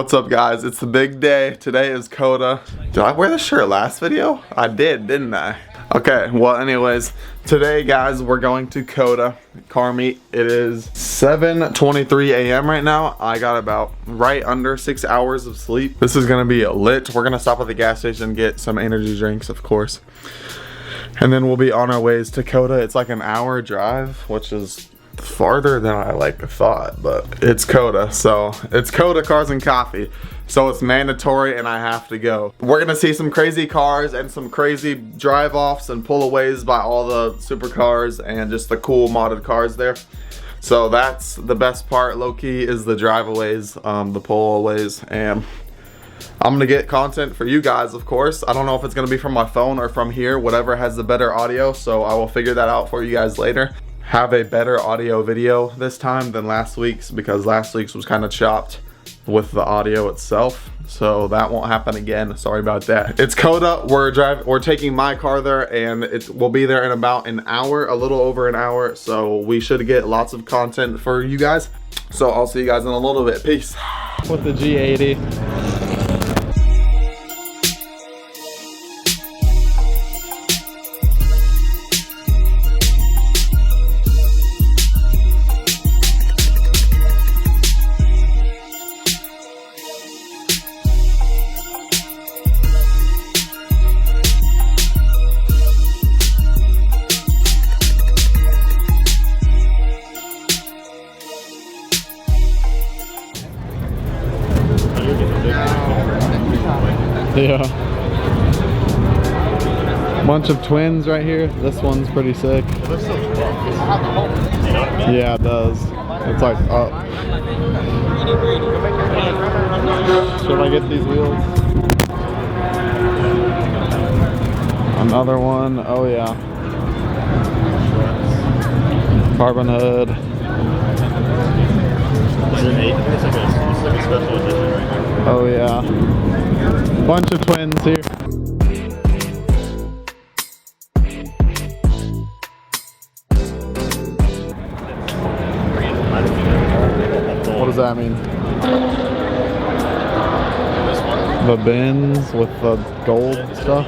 What's up, guys? It's the big day. Today is COTA. Did I wear this shirt last video? I did, didn't I? Okay, well anyways, today guys, we're going to COTA car meet. It is 7:23 a.m. right now. I got about right under 6 hours of sleep. This is gonna be lit. We're gonna stop at the gas station and get some energy drinks, of course. And then we'll be on our ways to COTA. It's like an hour drive, which is farther than I thought, but it's COTA. So it's COTA Cars and Coffee. So it's mandatory and I have to go. We're gonna see some crazy cars and some crazy drive-offs and pull-aways by all the supercars and just the cool modded cars there. So that's the best part, low-key, is the drive-aways, the pull-aways, and I'm gonna get content for you guys, of course. I don't know if it's gonna be from my phone or from here, whatever has the better audio, so I will figure that out for you guys later. Have a better audio video this time than last week's, because last week's was kind of chopped with the audio itself, so that won't happen again. Sorry about that. It's COTA. We're taking my car there, and we'll be there in about an hour, a little over an hour, so we should get lots of content for you guys. So I'll see you guys in a little bit. Peace. With the G80. Yeah. Bunch of twins right here. This one's pretty sick. Yeah, it does. It's like up. Should I get these wheels? Another one. Oh yeah. Carbon hood. Oh yeah. Bunch of twins here. What does that mean? The bins with the gold stuff?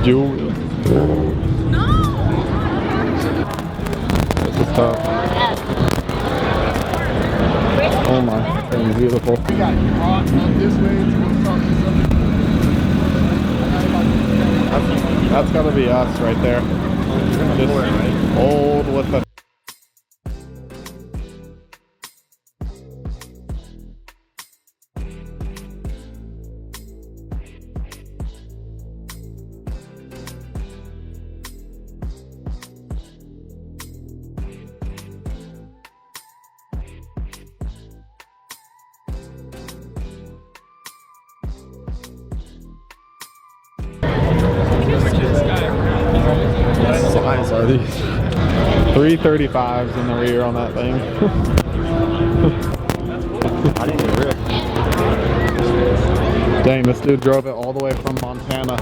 Julia. This is tough. Oh my, thing's beautiful. That's gotta be us right there. Just old with a... What size are these? 335s in the rear on that thing. I didn't even rip. Dang, this dude drove it all the way from Montana.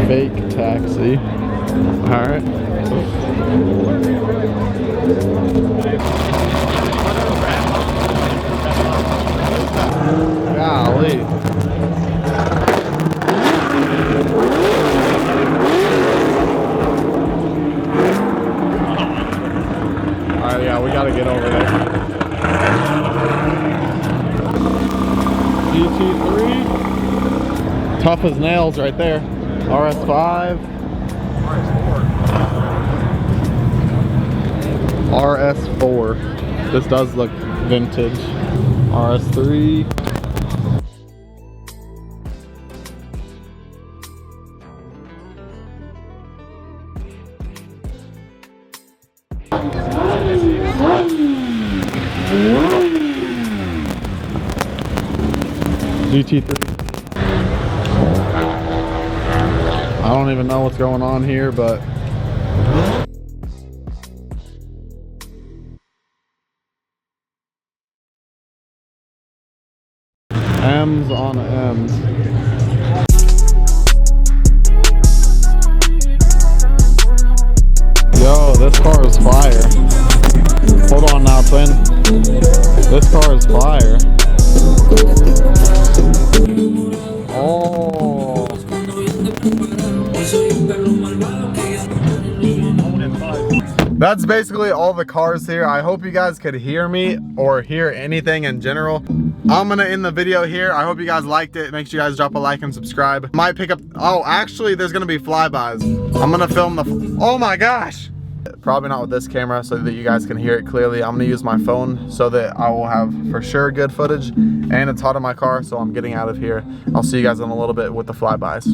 Fake taxi. Alright. Golly. Alright, yeah, we gotta get over there. GT3. Tough as nails right there. RS5. RS4. This does look vintage. RS3. GT3. I don't even know what's going on here, but M's on M's. this car is fire. Hold on now, twin. This car is fire. Oh. That's basically all the cars here. I hope you guys could hear me or hear anything in general. I'm gonna end the video here. I hope you guys liked it. Make sure you guys drop a like and subscribe. Might pick up, oh, actually there's gonna be flybys. I'm gonna film the, oh my gosh. Probably not with this camera so that you guys can hear it clearly. I'm gonna use my phone so that I will have for sure good footage. And it's hot in my car, so I'm getting out of here. I'll see you guys in a little bit with the flybys.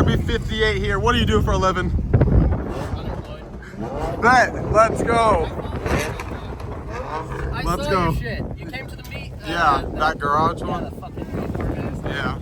B58 here. What do you do for a living? Bet. Let's go. Let's go. Your shit. You came to the meet. Yeah, that garage one. Yeah, the fucking yeah.